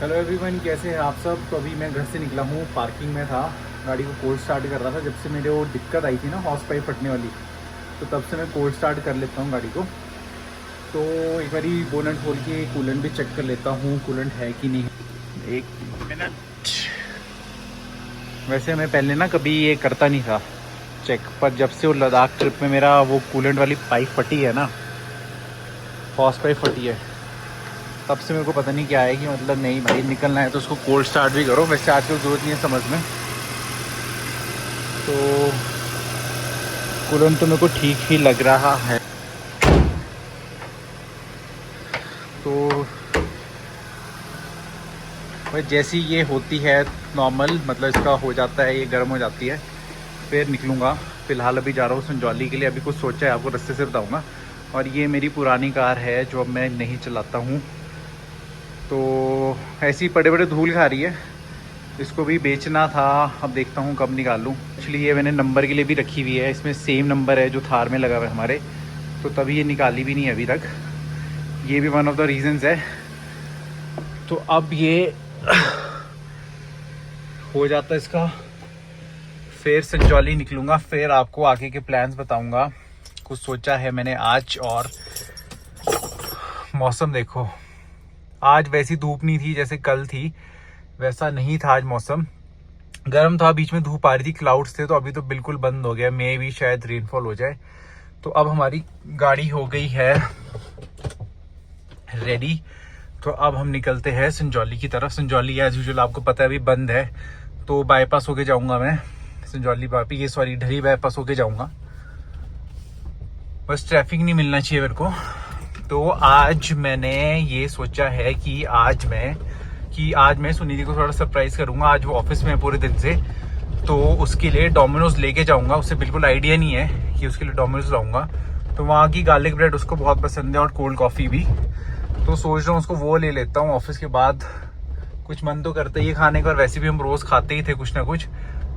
Hello everyone, कैसे हैं आप सब। तो अभी मैं घर से निकला हूँ, पार्किंग में था, गाड़ी को कोल्ड स्टार्ट कर रहा था। जब से मेरे वो दिक्कत आई थी ना, हॉर्स पाइप फटने वाली, तो तब से मैं कोल्ड स्टार्ट कर लेता हूँ गाड़ी को। तो एक बारी बोनट खोल के कूलेंट भी चेक कर लेता हूँ, कूलेंट है कि नहीं। एक मिनट। वैसे मैं पहले ना कभी ये करता नहीं था चेक, पर जब से वो लद्दाख ट्रिप में मेरा वो कूलेंट वाली पाइप फटी है ना, हॉर्स पाइप फटी है, तब से मेरे को पता नहीं क्या है कि मतलब नहीं भाई, निकलना है तो उसको कोल्ड स्टार्ट भी करो। वैसे आजकल ज़रूरत नहीं है समझ में, तो कूलेंट तो मेरे को ठीक ही लग रहा है। तो भाई जैसी ये होती है नॉर्मल, मतलब इसका हो जाता है, ये गर्म हो जाती है, फिर निकलूँगा। फ़िलहाल अभी जा रहा हूँ संजौली के लिए, अभी कुछ सोचा है आपको रास्ते से बताऊँगा। और ये मेरी पुरानी कार है जो अब मैं नहीं चलाता हूँ, तो ऐसी बड़े बड़े धूल खा रही है। इसको भी बेचना था, अब देखता हूँ कब निकालूँ। एक्चुअली ये मैंने नंबर के लिए भी रखी हुई है, इसमें सेम नंबर है जो थार में लगा हुआ है हमारे, तो तभी ये निकाली भी नहीं अभी तक। ये भी वन ऑफ द रीज़न्स है। तो अब ये हो जाता है इसका, फिर संजौली निकलूँगा, फिर आपको आगे के प्लान्स बताऊँगा। कुछ सोचा है मैंने आज। और मौसम देखो, आज वैसी धूप नहीं थी जैसे कल थी, वैसा नहीं था आज मौसम। गर्म था, बीच में धूप आ रही थी, क्लाउड्स थे, तो अभी तो बिल्कुल बंद हो गया। मे भी शायद रेनफॉल हो जाए। तो अब हमारी गाड़ी हो गई है रेडी, तो अब हम निकलते हैं संजौली की तरफ। संजौली एज यूजुअल आपको पता है अभी बंद है, तो बाईपास होके जाऊंगा मैं संजौली ढली बाईपास होके जाऊंगा। बस ट्रैफिक नहीं मिलना चाहिए मेरे को। तो आज मैंने ये सोचा है कि आज मैं सुनीति को थोड़ा सरप्राइज करूंगा। आज वो ऑफिस में है पूरे दिन से, तो उसके लिए डोमिनोज लेके जाऊंगा। उसे बिल्कुल आइडिया नहीं है कि उसके लिए डोमिनोज लाऊंगा। तो वहाँ की गार्लिक ब्रेड उसको बहुत पसंद है और कोल्ड कॉफ़ी भी, तो सोच रहा हूँ उसको वो ले लेता हूँ ऑफिस के बाद। कुछ मन तो करता ही है खाने का, और वैसे भी हम रोज़ खाते ही थे कुछ ना कुछ,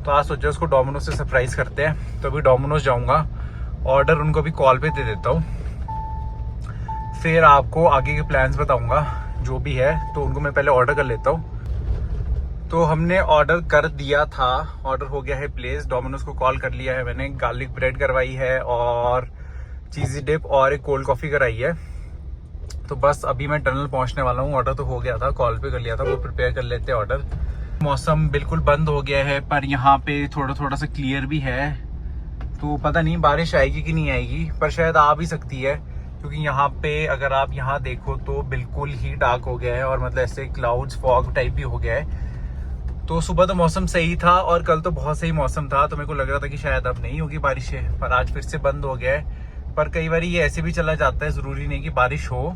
तो आज सोचा उसको डोमिनोज से सरप्राइज़ करते हैं। तो अभी डोमिनोज जाऊँगा, ऑर्डर उनको अभी कॉल पे दे देता हूँ, फिर आपको आगे के प्लान्स बताऊँगा जो भी है। तो उनको मैं पहले ऑर्डर कर लेता हूँ। तो हमने ऑर्डर कर दिया था, ऑर्डर हो गया है प्लेस। डोमिनोज को कॉल कर लिया है मैंने, गार्लिक ब्रेड करवाई है और चीज़ी डिप और एक कोल्ड कॉफ़ी कराई है। तो बस अभी मैं टनल पहुंचने वाला हूँ। ऑर्डर तो हो गया था, कॉल पे कर लिया था, वो प्रिपेयर कर लेते हैं ऑर्डर। मौसम बिल्कुल बंद हो गया है, पर यहाँ पे थोड़ा थोड़ा सा क्लियर भी है, तो पता नहीं बारिश आएगी कि नहीं आएगी, पर शायद आ भी सकती है, क्योंकि यहाँ पे अगर आप यहाँ देखो तो बिल्कुल ही डार्क हो गया है, और मतलब ऐसे क्लाउड्स फॉग टाइप भी हो गया है। तो सुबह तो मौसम सही था और कल तो बहुत सही मौसम था, तो मेरे को लग रहा था कि शायद अब नहीं होगी बारिश है, पर आज फिर से बंद हो गया है। पर कई बार ये ऐसे भी चला जाता है, ज़रूरी नहीं कि बारिश हो।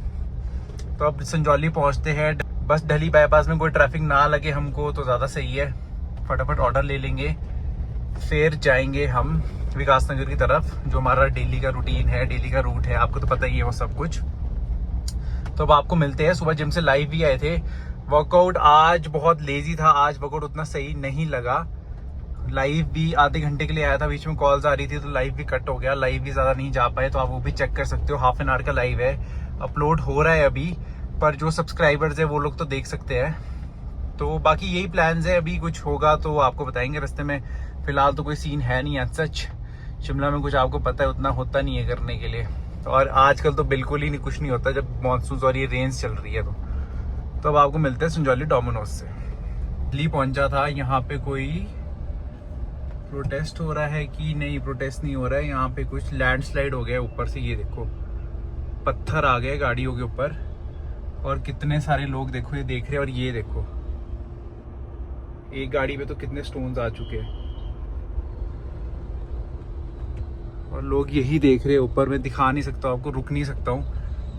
तो अब संजौली पहुंचते हैं, बस ढली बाईपास में कोई ट्रैफिक ना लगे हमको तो ज़्यादा सही है। फटाफट ऑर्डर ले लेंगे, फिर जाएंगे हम विकास नगर की तरफ, जो हमारा डेली का रूटीन है, डेली का रूट है, आपको तो पता ही है वो सब कुछ। तो अब आपको मिलते हैं। सुबह जिम से लाइव भी आए थे। वर्कआउट आज बहुत लेजी था, आज वर्कआउट उतना सही नहीं लगा। लाइव भी आधे घंटे के लिए आया था, बीच में कॉल्स आ रही थी तो लाइव भी कट हो गया, लाइव भी ज़्यादा नहीं जा पाए, तो आप वो भी चेक कर सकते हो। हाफ एन आवर का लाइव है, अपलोड हो रहा है अभी, पर जो सब्सक्राइबर्स है वो लोग तो देख सकते हैं। तो बाकी यही प्लान्स है, अभी कुछ होगा तो आपको बताएंगे रास्ते में। फिलहाल तो कोई सीन है नहीं, आज सच शिमला में कुछ आपको पता है उतना होता नहीं है करने के लिए, और आजकल तो बिल्कुल ही नहीं, कुछ नहीं होता जब मानसून और ये रेंज चल रही है। तो अब आपको मिलते हैं संजौली डोमिनोज से। दिल्ली पहुंचा था, यहाँ पे कोई प्रोटेस्ट हो रहा है कि नहीं, प्रोटेस्ट नहीं हो रहा है, यहाँ पे कुछ लैंडस्लाइड हो गया ऊपर से, ये देखो पत्थर आ गए गाड़ियों के ऊपर, और कितने सारे लोग देखो ये देख रहे हैं। और ये देखो एक गाड़ी पे तो कितने स्टोन्स आ चुके हैं, और लोग यही देख रहे हैं ऊपर। मैं दिखा नहीं सकता आपको, रुक नहीं सकता हूँ,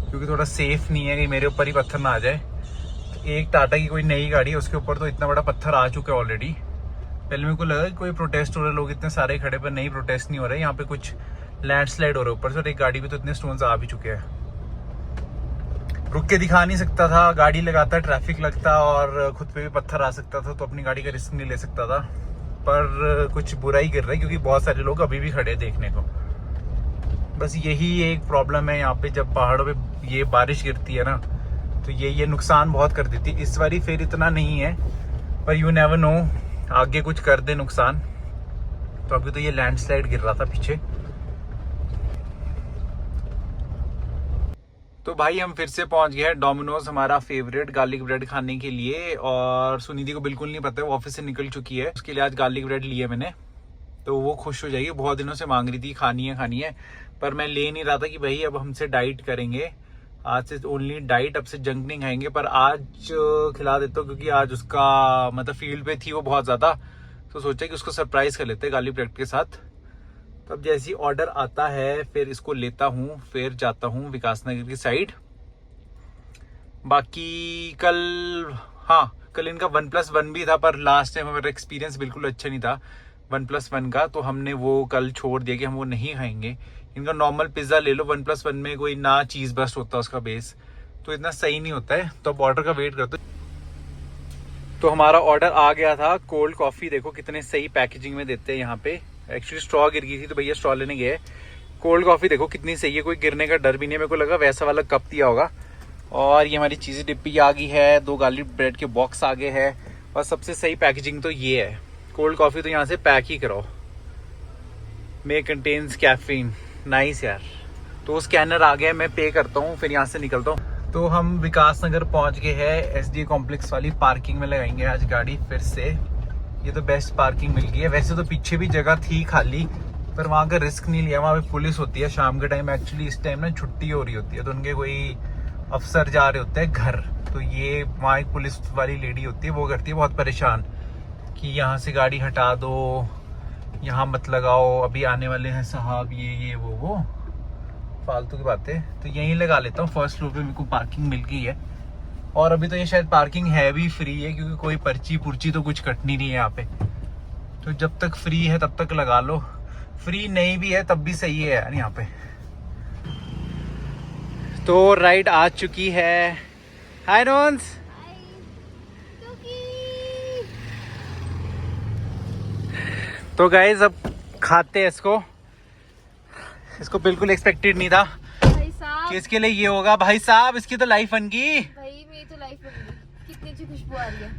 क्योंकि थोड़ा सेफ नहीं है कि मेरे ऊपर ही पत्थर ना आ जाए। तो एक टाटा की कोई नई गाड़ी है, उसके ऊपर तो इतना बड़ा पत्थर आ चुका है ऑलरेडी। पहले मेरे को लगा कि कोई प्रोटेस्ट हो रहा है, लोग इतने सारे खड़े, पर नहीं, प्रोटेस्ट नहीं हो रहा है, यहाँ पे कुछ लैंडस्लाइड हो रहा है ऊपर से, और एक गाड़ी पे तो इतने स्टोन्स आ भी चुके हैं। रुक के दिखा नहीं सकता था, गाड़ी लगाता, ट्रैफिक लगता और खुद पे भी पत्थर आ सकता था, तो अपनी गाड़ी का रिस्क नहीं ले सकता था। पर कुछ बुरा ही कर रहे हैं, क्योंकि बहुत सारे लोग अभी भी खड़े देखने को। बस यही एक प्रॉब्लम है यहाँ पे, जब पहाड़ों पे ये बारिश गिरती है ना, तो ये नुकसान बहुत कर देती है। इस बारी फिर इतना नहीं है, पर यू नेवर नो, आगे कुछ कर दे नुकसान। तो अभी तो ये लैंडस्लाइड गिर रहा था पीछे। तो भाई हम फिर से पहुंच गए हैं डोमिनोज, हमारा फेवरेट गार्लिक ब्रेड खाने के लिए। और सुनिधि को बिल्कुल नहीं पता है, वो ऑफिस से निकल चुकी है। उसके लिए आज गार्लिक ब्रेड लिया मैंने, तो वो खुश हो जाएगी। बहुत दिनों से मांग रही थी खानी है, पर मैं ले नहीं रहा था कि भाई अब हमसे डाइट करेंगे, आज से ओनली डाइट, अब से जंक नहीं खाएंगे। पर आज खिला देता हूँ, क्योंकि आज उसका मतलब फील्ड पे थी वो बहुत ज्यादा, तो सोचा कि उसको सरप्राइज कर लेते हैं गार्लिक ब्रेड के साथ। तो अब जैसे ही ऑर्डर आता है फिर इसको लेता हूँ, फिर जाता हूँ विकास नगर की साइड। बाकी कल इनका 1+1 भी था, पर लास्ट टाइम हमारा एक्सपीरियंस बिल्कुल अच्छा नहीं था 1+1 का, तो हमने वो कल छोड़ दिया कि हम वो नहीं खाएंगे। इनका नॉर्मल पिज्जा ले लो, 1+1 में कोई ना चीज बस्ट होता है उसका बेस, तो इतना सही नहीं होता है। तो अब ऑर्डर का वेट करते। तो हमारा ऑर्डर आ गया था। कोल्ड कॉफी देखो कितने सही पैकेजिंग में देते हैं यहाँ पे। एक्चुअली स्ट्रॉ गिर गई थी तो भैया स्ट्रॉ लेने गए। कोल्ड कॉफी देखो कितनी सही है, कोई गिरने का डर भी नहीं है। मेरे को लगा वैसा वाला कप दिया होगा। और ये हमारी चीज़ी डिब्बी आ गई है, 2 गार्लिक ब्रेड के बॉक्स आ गए हैं, और सबसे सही पैकेजिंग तो ये है। कोल्ड कॉफी तो यहाँ से पैक ही कराओ, मे कंटेन्स कैफीन, नाइस यार। तो स्कैनर आ गया, मैं पे करता हूँ फिर यहाँ से निकलता हूँ। तो हम विकास नगर पहुँच गए हैं। SDA कॉम्प्लेक्स वाली पार्किंग में लगाएंगे आज गाड़ी फिर से। ये तो बेस्ट पार्किंग मिल गई है। वैसे तो पीछे भी जगह थी खाली, पर वहाँ का रिस्क नहीं लिया। वहाँ पे पुलिस होती है शाम के टाइम, एक्चुअली इस टाइम ना छुट्टी हो रही होती है, तो उनके कोई अफसर जा रहे होते हैं घर। तो ये वहाँ एक पुलिस वाली लेडी होती है, वो करती है बहुत परेशान कि यहाँ से गाड़ी हटा दो, यहाँ मत लगाओ, अभी आने वाले हैं साहब, ये वो फालतू की बातें। तो यहीं लगा लेता हूँ, फर्स्ट फ्लोर पे मेरे को पार्किंग मिल गई है। और अभी तो ये शायद पार्किंग है भी फ्री है, क्योंकि कोई पर्ची पुर्ची तो कुछ कटनी नहीं है यहाँ पे। तो जब तक फ्री है तब तक लगा लो, फ्री नहीं भी है तब भी सही है यार यहाँ पे। तो राइड आ चुकी है। हाय रोन्स। तो गाइस अब खाते हैं इसको बिल्कुल एक्सपेक्टेड नहीं था भाई साहब कि इसके लिए ये होगा। भाई साहब इसकी तो लाइफ बन गई भाई, मेरी तो लाइफ बन गई। कितनी अच्छी खुशबू आ रही है,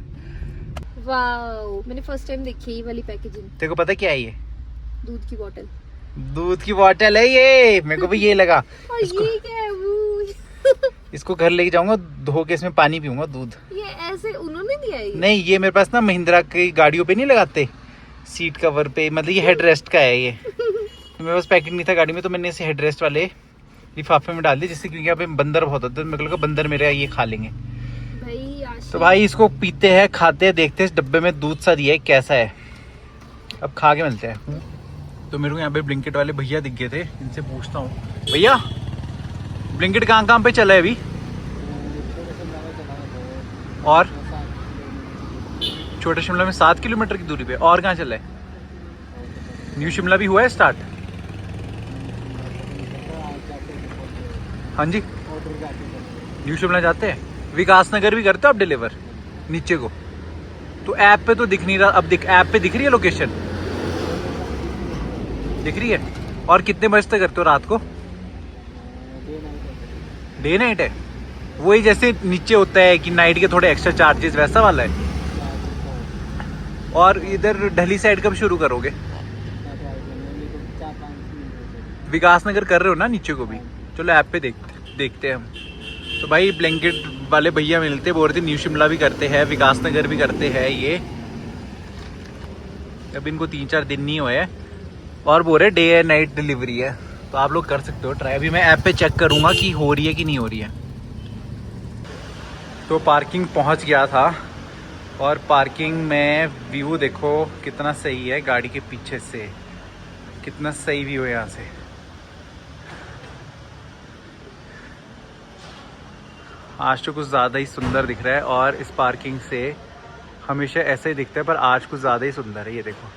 वाओ। मैंने फर्स्ट टाइम देखी ये वाली पैकेजिंग। तेरे को पता क्या है ये? दूध की बोतल। दूध की बोतल है ये, मेरे को भी ये लगा। और ये क्या है वो? इसको घर लेके जाऊंगा, धो के इसमें पानी पीऊंगा दूध। ये ऐसे उन्होंने दिया है ये? नहीं, ये मेरे पास ना महिंद्रा की गाड़ियों पे नहीं लगाते सीट कवर पे, मतलब ये हेड रेस्ट का है ये। तो मेरे पास पैकेट नहीं था गाड़ी में, तो मैंने इसे हेड रेस्ट वाले लिफाफे में डाल दिया, जिससे क्योंकि यहाँ पे बंदर बहुत होते हैं, मेरे को लगा बंदर मेरे ये खा लेंगे। भाई आज तो भाई इसको पीते हैं, खाते हैं, देखते हैं। इस डब्बे में दूध सा दिया है, कैसा है, अब खा के मिलते हैं। तो मेरे को यहाँ पे ब्लिंकिट वाले भैया दिख गए थे, इनसे पूछता हूँ, भैया ब्लिंकिट कहाँ पे चला है अभी? और छोटे शिमला में 7 किलोमीटर की दूरी पे, और कहाँ चला है? न्यू शिमला भी हुआ है स्टार्ट? हाँ जी, न्यू शिमला जाते हैं। विकास नगर भी करते हो आप डिलीवर नीचे को? तो ऐप पे तो दिख नहीं रहा। अब दिख, ऐप पे दिख रही है लोकेशन, दिख रही है। और कितने बजे तक करते हो रात को? डे नाइट है वही, जैसे नीचे होता है कि नाइट के थोड़े एक्स्ट्रा चार्जेस, वैसा वाला है। और इधर ढली साइड कब शुरू करोगे? विकास नगर कर रहे हो ना नीचे को भी? चलो ऐप पे देखते हैं हम। तो भाई ब्लैंकेट वाले भैया मिलते, बोल रहे थे न्यू शिमला भी करते हैं, विकास नगर भी करते हैं ये। अब इनको 3-4 दिन नहीं हुए हैं, और बोल रहे डे एंड नाइट डिलीवरी है। तो आप लोग कर सकते हो ट्राई। अभी मैं ऐप पे चेक करूंगा कि हो रही है कि नहीं हो रही है। तो पार्किंग पहुंच गया था, और पार्किंग में व्यू देखो कितना सही है, गाड़ी के पीछे से कितना सही व्यू है यहाँ से। आज तो कुछ ज़्यादा ही सुंदर दिख रहा है, और इस पार्किंग से हमेशा ऐसा ही दिखता है, पर आज कुछ ज़्यादा ही सुंदर है। ये देखो,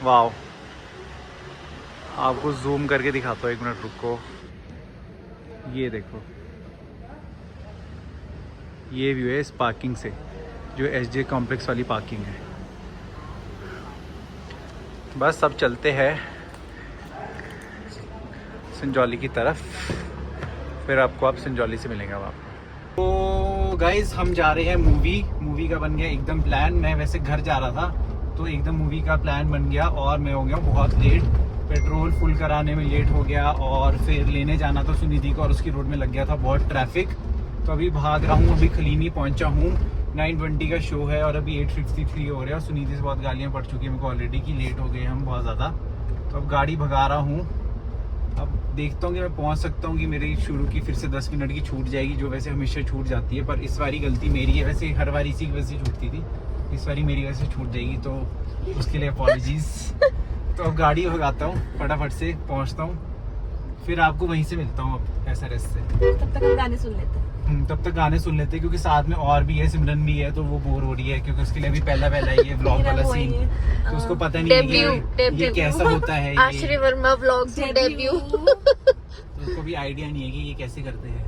वाओ। आपको जूम करके दिखाता हूँ, 1 मिनट रुको। ये देखो, ये व्यू है इस पार्किंग से, जो SDA कॉम्प्लेक्स वाली पार्किंग है। बस अब चलते हैं, संजौली की तरफ, फिर आपको आप संजौली से मिलेंगे वहाँ। तो गाइज हम जा रहे हैं मूवी का बन गया एकदम प्लान। मैं वैसे घर जा रहा था तो एकदम मूवी का प्लान बन गया और मैं हो गया बहुत लेट। पेट्रोल फुल कराने में लेट हो गया और फिर लेने जाना था सुनिधि को और उसकी रोड में लग गया था बहुत ट्रैफिक। तो अभी भाग रहा हूँ, अभी खलीनी पहुँचा हूँ। 9:20 का शो है और अभी 8:53 हो रहा है और सुनिधि से बहुत गालियाँ पड़ चुकी है मेरे को ऑलरेडी कि लेट हो गए हम बहुत ज़्यादा। तो अब गाड़ी भगा रहा हूँ, अब देखता हूँ कि मैं पहुँच सकता हूँ कि मेरी शुरू की फिर से 10 मिनट की छूट जाएगी, जो वैसे हमेशा छूट जाती है। पर इस बारी गलती मेरी है, वैसे हर बार इसी की वजह से छूटती थी, इस बारी मेरी वजह से छूट जाएगी, तो उसके लिए अपॉलॉजीज। तो अब गाड़ी भगाता हूँ, फटाफट से पहुँचता हूँ, फिर आपको वहीं से मिलता हूँ अब ऐसा रेस्ट से। तब तक हम गाने सुन लेते हैं। तब तक गाने सुन लेते हैं क्योंकि साथ में और भी है, सिमरन भी है, तो वो बोर हो रही है क्योंकि उसके लिए भी पहला ही है व्लॉग वाला सीन, तो उसको पता नहीं है ये कैसा होता है। आश्रय वर्मा व्लॉग्स डेब्यू। तो उसको भी आइडिया नहीं है कि ये कैसे करते हैं।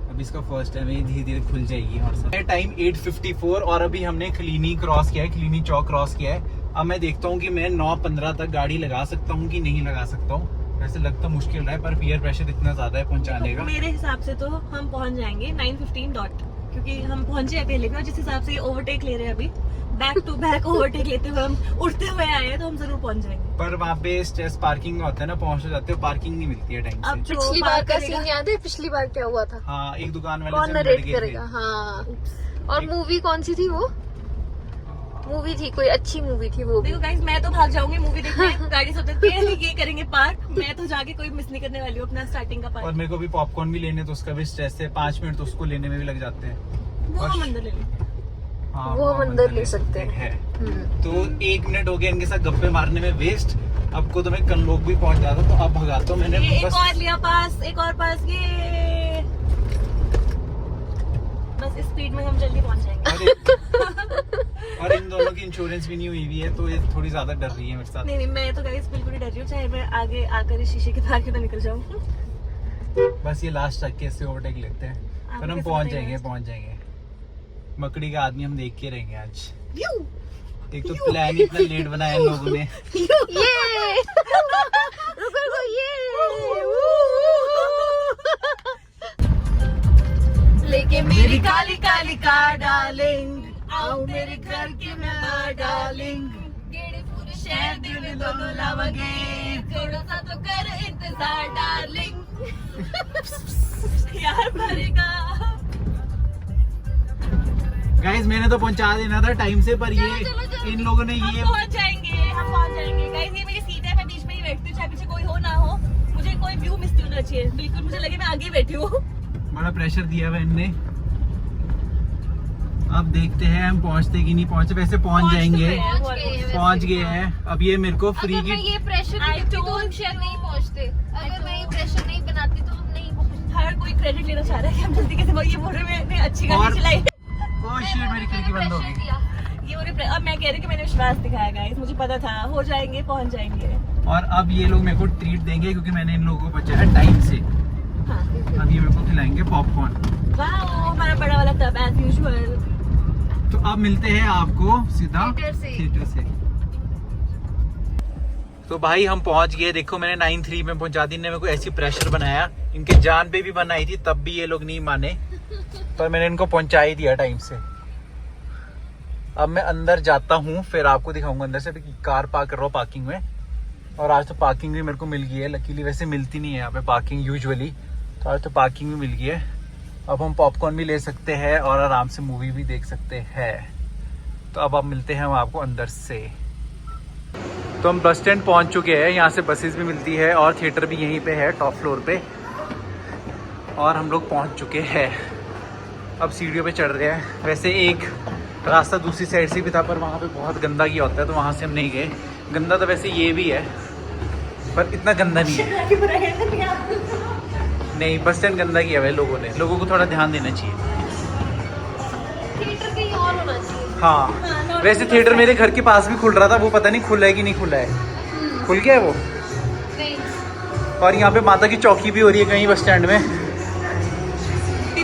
अब इसका फर्स्ट टाइम है, धीरे धीरे खुल जाएगी। और सब टाइम 8:54 और अभी हमने खलीनी क्रॉस किया है, खलीनी चौक क्रॉस किया है। अब मैं देखता हूँ कि मैं 9:15 तक गाड़ी लगा सकता हूँ कि नहीं लगा सकता हूँ। वैसे लगता मुश्किल रहा है पर पीयर प्रेशर इतना ज्यादा है पहुंचाने का। मेरे हिसाब से तो हम पहुंच जाएंगे 9:15 डॉट, क्योंकि हम पहुंचे हैं पहले भी और जिस हिसाब से ओवरटेक ले रहे हैं अभी, बैक टू बैक ओवरटेक लेते हुए हम उठते हुए आए हैं, तो हम जरूर पहुंच जाएंगे। पर वहाँ पे स्ट्रेस पार्किंग होता है ना, पहुंच जाते हो, पार्किंग नहीं मिलती है टाइम अब से। जो पिछली बार का करेगा- सीन याद है? पिछली बार क्या हुआ था? हाँ, एक दुकान वाले कौन से नरेट लड़ गए करेगा? थे। हाँ, और मूवी कौन सी थी वो? मूवी थी कोई अच्छी मूवी थी वो भी। देखो गाइस, मैं तो भाग जाऊंगी मूवी देखने, गाड़ी से उतर के ये करेंगे पार्क, मैं तो जाके कोई मिस नहीं करने वाली हूँ अपना स्टार्टिंग का और पार्क। मेरे को भी पॉपकॉर्न भी लेने, तो उसका भी स्ट्रेस है, 5 मिनट तो उसको लेने में भी लग जाते हैं। वो हम अंदर ले लेंगे। हाँ, वो हम अंदर ले सकते हैं। हम्म। तो 1 मिनट हो गया इनके साथ गप्पे मारने में वेस्ट। अब को तो मैं कल लोग भी पहुंच जाता, तो अब भगाता हूँ मैंने ये एक बस। और लिया पास, एक और पास, ये बस इस स्पीड में हम जल्दी पहुंच जाएंगे। और इन दोनों की इंश्योरेंस भी नहीं हुई हुई है, तो ये थोड़ी ज्यादा डर रही है मेरे साथ। नहीं, मैं तो गाइस बिल्कुल नहीं डर रही हूँ, चाहे मैं आगे आकर इस शीशे के बाहर क्यों ना निकल जाऊँ। बस ये लास्ट तक के इससे ओवरटेक लेते हैं, पर हम कैसे पहुंच बताइए? जाएंगे। मकड़ी का आदमी हम देख के रहेंगे आज। एक तो प्लान ही इतना लेट बनाया इन लोगों ने। ये रुको रुको, ये लेके मेरी काली काली कार डार्लिंग, आओ मेरे घर के मैं डार्लिंग, गेड़े पूरे शहर दिल दोनों लावगे, थोड़ा सा तो कर इंतजार डार्लिंग। यार भरेगा। गाइस मैंने तो पहुंचा देना था टाइम से, पर ये चलो, इन लोगों ने हम ये पहुंच जाएंगे गाइस, ये मेरी सीट है, मैं बीच में ही बैठती हूँ, चाहे पीछे कोई हो ना हो, मुझे कोई व्यू मिस नहीं होना चाहिए, बिल्कुल मुझे लगे मैं आगे बैठी हूँ। बड़ा प्रेशर दिया हुआ इनने। अब देखते हैं हम पहुंचते कि नहीं पहुंचते। वैसे पहुंच जाएंगे, पहुंच गए हैं। अब ये मेरे को फ्री अगर मैं की ये प्रेशर I नहीं देती तो told हम शायद नहीं पहुंचते। अगर मैं ये प्रेशर नहीं बनाती तो हम नहीं पहुंचते। हर कोई क्रेडिट लेना चाह रहा है कि हम जल्दी कैसे ये बोल रहे हैं, मैंने अच्छी और- गाड़ी चलाई। ओह शिट, मेरी खिड़की बंद हो प्रेशर गई। दिया। ये अब मैं कह रही कि मैंने विश्वास दिखाया गाइस, मुझे पता था हो जाएंगे, पहुंच जाएंगे। और अब ये लोग मेरे को ट्रीट देंगे क्योंकि मैंने इन लोगों को बचाया टाइम से। हाँ, अब ये मेरे को खिलाएंगे पॉपकॉर्न। वाह, हमारा बड़ा वाला टब एज यूजुअल। तो अब मिलते हैं आपको सीधा थिएटर से। तो भाई हम पहुंच गए। देखो मैंने 9:03 में पहुंचा दी। इन्होंने मेरे को ऐसी प्रेशर बनाया, इनके जान पे भी बनाई थी, तब भी ये लोग नहीं माने, पर मैंने इनको पहुंचा ही दिया टाइम से। अब मैं अंदर जाता हूँ, फिर आपको दिखाऊंगा अंदर से कार पार्क कर रहा हूँ पार्किंग में। और आज तो पार्किंग भी मेरे को मिल गई है, लकीली वैसे मिलती नहीं है यहाँ पे पार्किंग यूजुअली, तो आज तो पार्किंग भी मिल गई है। अब हम पॉपकॉर्न भी ले सकते हैं और आराम से मूवी भी देख सकते हैं। तो अब मिलते हैं हम आपको अंदर से। तो हम बस स्टैंड पहुंच चुके हैं, यहाँ से बसेस भी मिलती है और थिएटर भी यहीं पे है टॉप फ्लोर पे। और हम लोग पहुंच चुके हैं, अब सीढ़ियों पे चढ़ रहे हैं। वैसे एक रास्ता दूसरी साइड से भी था, पर वहाँ पे बहुत गंदा किया होता है, तो वहाँ से हम नहीं गए। गंदा तो वैसे ये भी है, पर इतना गंदा नहीं है। नहीं, बस स्टैंड गंदा किया हुआ है लोगों ने, लोगों को थोड़ा ध्यान देना चाहिए। थिएटर कहीं और होना चाहिए। हाँ, वैसे थिएटर मेरे घर के पास भी खुल रहा था, वो पता नहीं खुला है कि नहीं खुला है। खुल गया है वो। नहीं। और यहाँ पे माता की चौकी भी हो रही है कहीं बस स्टैंड में,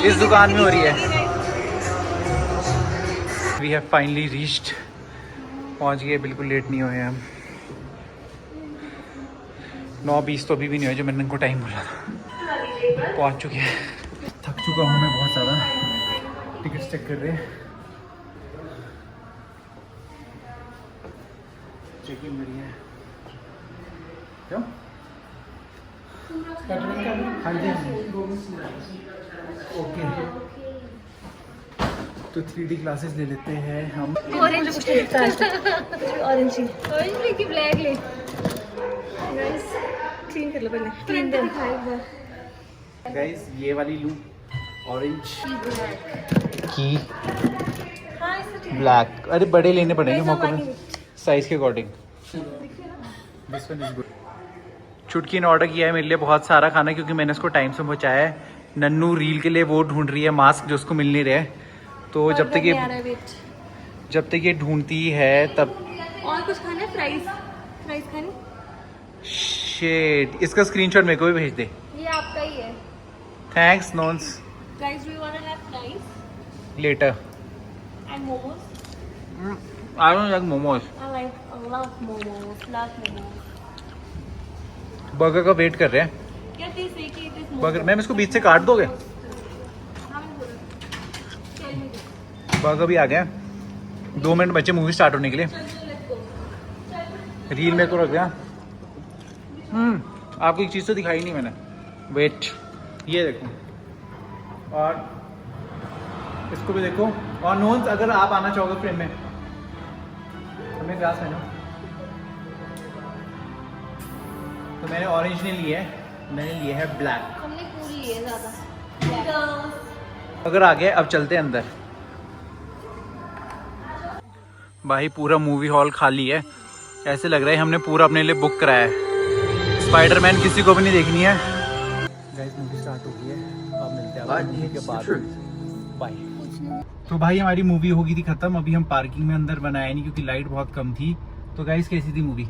इस दुकान में हो रही है। वी हैव फाइनली रीच्ड, पहुँच गए, बिल्कुल लेट नहीं हुए हम। 9:20 तो अभी भी नहीं हुआ जो मैंने इनको टाइम बोला था। पहुँच चुके हैं। थक चुका हूँ मैं बहुत ज़्यादा। टिकट्स चेक कर रहे हैं। चेकिंग करी है। क्यों? हाँ जी ओके। तो 3D क्लासेस ले लेते हैं हम। ऑरेंज कुछ नहीं दिखता ऑरेंज ही ऑरेंज ले कि ब्लैक ले? गाइस क्लीन कर लो पहले क्लीन दे गाइस ये वाली लूँ ऑरेंज की ब्लैक। अरे बड़े लेने पड़ेंगे मौके में साइज के according. This one is good. चुटकी ने ऑर्डर किया है मेरे लिए बहुत सारा खाना क्योंकि मैंने उसको टाइम से पहुंचाया है। नन्नू रील के लिए वो ढूंढ रही है मास्क जो उसको मिल नहीं रहे। तो जब तक ये ढूंढती है तब। और कुछ खाना है? फ्राइज खानी? शिट, इसका स्क्रीनशॉट मेरे को भी भेज दे। ये आपका ही है। थैंक्स नॉन्स। Guys, do you want to have fries later. and momos? I don't like momos. I love momos. Burger का वेट कर रहे हैं। क्या they say कि it is momos? Burger ma'am इसको बीच से काट दोगे? बर्गर भी आ गया। 2 मिनट बचे मूवी स्टार्ट होने के लिए। रील मेरे को रख दिया। आपको एक चीज़ तो दिखाई नहीं मैंने। वेट, ये देखो और इसको भी देखो। और नोन्स अगर आप आना चाहोगे फ्रेम में हमें ग्लास में तो मैंने ऑरेंज नहीं लिया है, मैंने लिया है ब्लैक। हमने कूल लिए ज़्यादा। अगर आ गए अब चलते हैं अंदर। भाई पूरा मूवी हॉल खाली है। ऐसे लग रहा है हमने पूरा अपने लिए बुक कराया है। स्पाइडरमैन किसी को भी नहीं देखनी है। गाइस मूवी स्टार्ट हो गई है। अब मिलते हैं मूवी के बाद। बाय। तो भाई हमारी मूवी हो गई थी खत्म। अभी हम पार्किंग में अंदर बनाया नहीं क्योंकि लाइट बहुत कम थी। तो गाइस कैसी थी मूवी?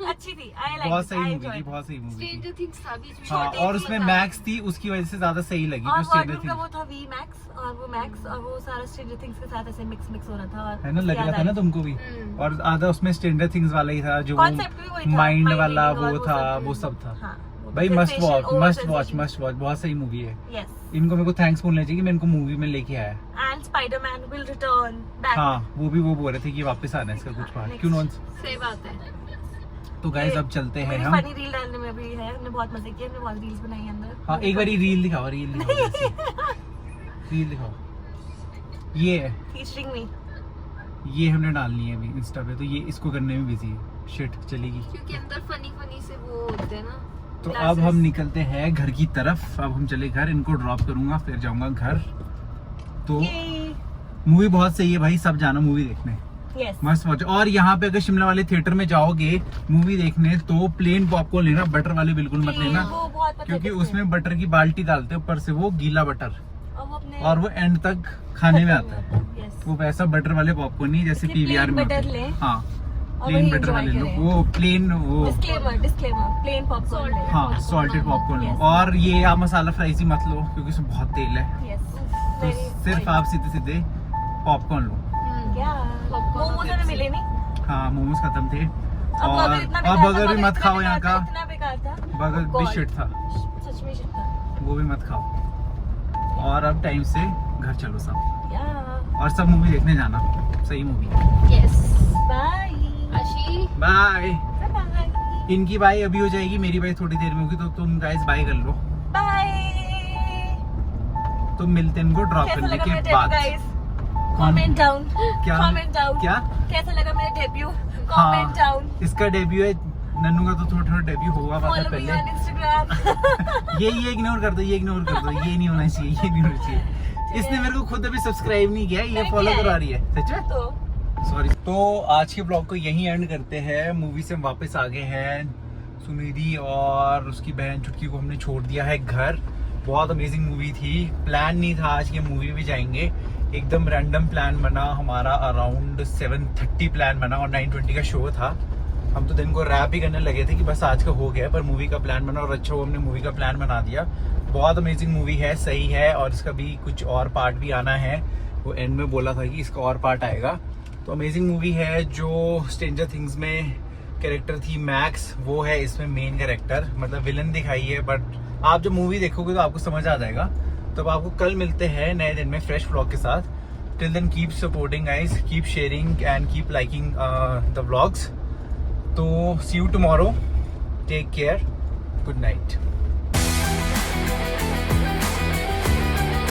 अच्छी थी। I like बहुत it. सही I मूवी enjoyed थी, it. बहुत सही मूवी थी। स्ट्रेंजर थिंग्स था बीच में। हाँ छोटी और सी उसमें था। मैक्स थी उसकी वजह से ज्यादा सही लगी और जो स्ट्रेंजर वार्डरोब का थिंग्स वो था वी मैक्स और वो मैक्स और वो सारा स्ट्रेंजर थिंग्स के साथ ऐसे मिक्स हो रहा था। और है ना, लग उसकी रहा था ना तुमको भी। और आधा उसमें स्ट्रेंजर थिंग्स वाला ही था जो Concept भी वही था, माइंड mind वाला reading और वो था, सब। वो सब था। हाँ, वो भाई must sensation, watch over must watch sensation. Must watch. बहुत सही मूवी है। Yes. इनको मेरे को थैंक्स बोलना चाहिए कि मैं इनको मूवी में लेके आया। And Spider-Man will return back. हाँ वो बोल रहे थे कि वापस आना है इसका कुछ पार्ट। Next. क्यों नॉन्स? सही बात है। तो गाइस अब चलते हैं मेरी हम। फनी रील डालने में भी है। हमने बहुत मजे किए। हमने बहुत रील्स बनाई है अंदर। हाँ एक बारी रील दिखाओ, रील दिखाओ। रील दिखाओ। ये है, Featuring me. ये हमने डालनी है अभी इंस्टा पे। तो ये इसको करने में बिजी है। शिट चलेगी। क्योंकि अंदर फनी से वो होते हैं ना। तो Classes. अब हम निकलते हैं घर की तरफ। अब हम चले घर, इनको ड्रॉप करूंगा फिर जाऊंगा घर। तो Yay. मूवी बहुत सही है भाई, सब जाना मूवी देखने। Yes. मस्त वॉच। और यहाँ पे अगर शिमला वाले थिएटर में जाओगे मूवी देखने तो प्लेन पॉपकॉर्न लेना, बटर वाले बिल्कुल मत लेना वो बहुत पतले क्योंकि दिखते हैं। उसमें बटर की बाल्टी डालते हैं ऊपर से, वो गीला बटर और वो अपने और वो एंड तक खाने में आता है। Yes. वो वैसा बटर वाले पॉपकॉर्न नहीं जैसे इसलिए पीवीआर plain में butter होते हैं। लें। हाँ और प्लेन वही बटर वाले enjoy लो, करें। वो प्लेन वो Disclaimer. Plain popcorn. Salted. हाँ सॉल्टेड पॉपकॉर्न लो। Yes. और ये आप मसाला फ्राइज ही मत लो क्योंकि उसमें बहुत तेल है। Yes. तो Very सिर्फ oily. आप सीधे पॉपकॉर्न लो। क्या? Popcorn मोमोज और हमें Pepsi. मिले नहीं। हाँ मोमोज खत्म थे। अब और बर्गर इतना और बेकार था, बर्गर भी मत इतना खाओ बेकार यहाँ था, का। इतना बेकार था। बर्गर भी God. शिट था, सच में shit था। वो भी मत खाओ। और अब टाइम से घर चलो सब। Yeah. और सब मूवी देखने जाना, सही मूवी। यस। Bye. आशी बाय। Bye. इनकी बाय अभी हो जाएगी, मेरी बाय थोड़ी देर में होगी। तो तुम गाइस बाय कर लो। Bye. तुम मिलते हैं इनको ड्रॉप कैसा करने लगा के मेरा बाद। Debut guys? Comment down. क्या? Comment down. क्या? कैसा लगा मेरा डेब्यू? हाँ, कमेंट डाउन। इसका डेब्यू है। नन्नू का तो थोड़ा डेब्यू हुआ था फॉलो मी पहले। On Instagram. ये इग्नोर कर दो, ये इग्नोर कर दो। ये नहीं होना चाहिए, ये नहीं होना चाहिए। इसने मेरे को खुद अभी सब्सक्राइब नहीं किया, ये नहीं फॉलो किया करवा है। रही है। सच में? तो सॉरी। तो आज के ब्लॉग को यहीं एंड करते हैं। मूवी से हम वापस आ गए हैं। सुनिधि और उसकी बहन चुटकी को हमने छोड़ दिया है घर। बहुत अमेजिंग मूवी थी। प्लान नहीं था आज की मूवी भी जाएंगे, एकदम रैंडम प्लान बना हमारा। अराउंड 7:30 प्लान बना और 9:20 का शो था। हम तो दिन को रैप ही करने लगे थे कि बस आज का हो गया, पर मूवी का प्लान बना और अच्छा वो हमने मूवी का प्लान बना दिया। बहुत अमेजिंग मूवी है, सही है। और इसका भी कुछ और पार्ट भी आना है। वो एंड में बोला था कि इसका और पार्ट आएगा। तो अमेजिंग मूवी है जो स्ट्रेंजर थिंग्स में कैरेक्टर थी मैक्स, वो है इसमें मेन कैरेक्टर, मतलब विलन दिखाई है, बट आप जब मूवी देखोगे तो आपको समझ आ जाएगा। तो अब आपको कल मिलते हैं नए दिन में फ्रेश व्लॉग के साथ। Till then keep supporting guys, keep sharing and keep liking the vlogs. तो see you tomorrow, take care, good night.